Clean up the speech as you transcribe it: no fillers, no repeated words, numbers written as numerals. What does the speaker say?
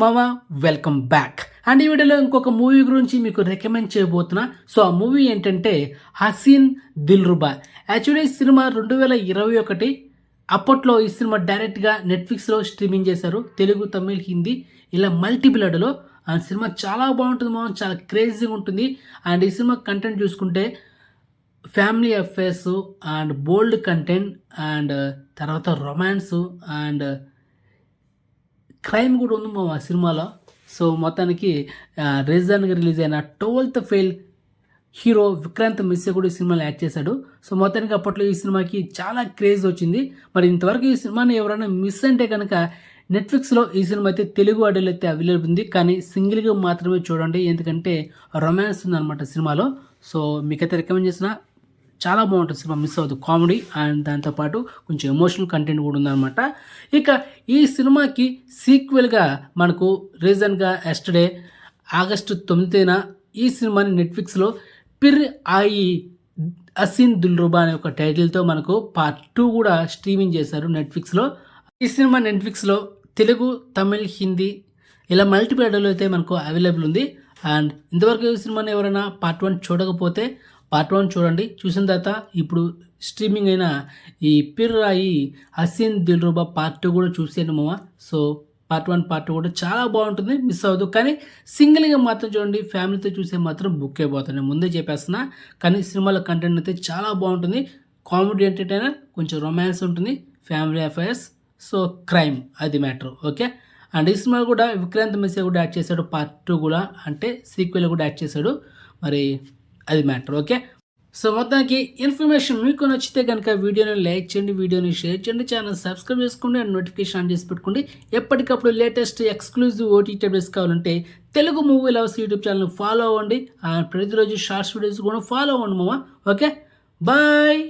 మామ welcome back. And ఈ వీడియోలో ఇంకొక మూవీ గురించి మీకు రికమెండ్ చేయబోతున్నా. సో ఆ మూవీ ఏంటంటే హసీన్ దిల్రుబా. యాక్చువల్లీ ఈ సినిమా 2021 అప్పట్లో ఈ సినిమా డైరెక్ట్గా నెట్ఫ్లిక్స్లో స్ట్రీమింగ్ చేశారు. తెలుగు, తమిళ్, హిందీ ఇలా మల్టీప్లెడ్లో. అండ్ సినిమా చాలా బాగుంటుంది మామ, చాలా క్రేజీగా ఉంటుంది. అండ్ ఈ సినిమా కంటెంట్ చూసుకుంటే family affairs and bold content and తర్వాత రొమాన్స్ అండ్ క్రైమ్ కూడా ఉంది మా సినిమాలో. సో మొత్తానికి రీసెంట్గా రిలీజ్ అయిన 12th ఫెయిల్ హీరో విక్రాంత్ మిస్సే కూడా ఈ సినిమాలో యాక్ట్ చేశాడు. సో మొత్తానికి అప్పట్లో ఈ సినిమాకి చాలా క్రేజ్ వచ్చింది. మరి ఇంతవరకు ఈ సినిమాని ఎవరైనా మిస్ అంటే కనుక నెట్ఫ్లిక్స్లో ఈ సినిమా అయితే తెలుగు ఆడియోలో అయితే అవైలబుల్ ఉంది, కానీ సింగిల్గా మాత్రమే చూడండి, ఎందుకంటే రొమాన్స్ ఉందన్నమాట సినిమాలో. సో మీకైతే రికమెండ్ చేసిన చాలా బాగుంటుంది సినిమా, మిస్ అవ్వదు. కామెడీ అండ్ దాంతోపాటు కొంచెం ఎమోషనల్ కంటెంట్ కూడా ఉందన్నమాట. ఇక ఈ సినిమాకి సీక్వెల్గా మనకు రీసెంట్గా ఎస్టర్డే ఆగస్టు 9న ఈ సినిమాని నెట్ఫ్లిక్స్లో పిర్ ఆయి హసీన్ దిల్రుబా అనే ఒక టైటిల్తో మనకు పార్ట్ 2 కూడా స్ట్రీమింగ్ చేశారు నెట్ఫ్లిక్స్లో. ఈ సినిమా నెట్ఫ్లిక్స్లో తెలుగు, తమిళ్, హిందీ ఇలా మల్టీప్లెడ్లో అయితే మనకు అవైలబుల్ ఉంది. అండ్ ఇంతవరకు ఈ సినిమాని ఎవరైనా పార్ట్ 1 చూడకపోతే పార్ట్ 1 చూడండి. చూసిన తర్వాత ఇప్పుడు స్ట్రీమింగ్ అయిన ఈ పిర్ ఆయి హసీన్ దిల్రుబా పార్ట్ 2 కూడా చూసేయండి మామ. సో పార్ట్ 1, పార్ట్ 2 కూడా చాలా బాగుంటుంది, మిస్ అవ్వదు. కానీ సింగిల్గా మాత్రం చూడండి, ఫ్యామిలీతో చూసే మాత్రం బుక్ అయిపోతుంది, ముందే చెప్పేస్తున్నా. కానీ సినిమాలో కంటెంట్ అయితే చాలా బాగుంటుంది. కామెడీ ఎంటర్టైనర్, కొంచెం రొమాన్స్ ఉంటుంది, ఫ్యామిలీ అఫైర్స్, సో క్రైమ్ అది మ్యాటర్. ఓకే. అండ్ ఈ సినిమా కూడా విక్రాంత్ మిస్సే కూడా యాక్ట్ చేశాడు, పార్ట్ 2 కూడా, అంటే సీక్వెల్ కూడా యాక్ట్ చేశాడు. మరి అది మ్యాటర్. ఓకే. సో మొత్తానికి ఇన్ఫర్మేషన్ మీకు నచ్చితే కనుక వీడియోని లైక్ చేయండి, వీడియోని షేర్ చేయండి, ఛానల్ సబ్స్క్రైబ్ చేసుకోండి అండ్ నోటిఫికేషన్ ఆన్ చేసి పెట్టుకోండి. ఎప్పటికప్పుడు లేటెస్ట్ ఎక్స్క్లూజివ్ ఓటీటీ అప్డేట్స్ కావాలంటే Telugu movie lovers YouTube channel follow అవ్వండి. ప్రతిరోజు షార్ట్స్ వీడియోస్ కూడా ఫాలో అవ్వండి మామ. Okay, bye.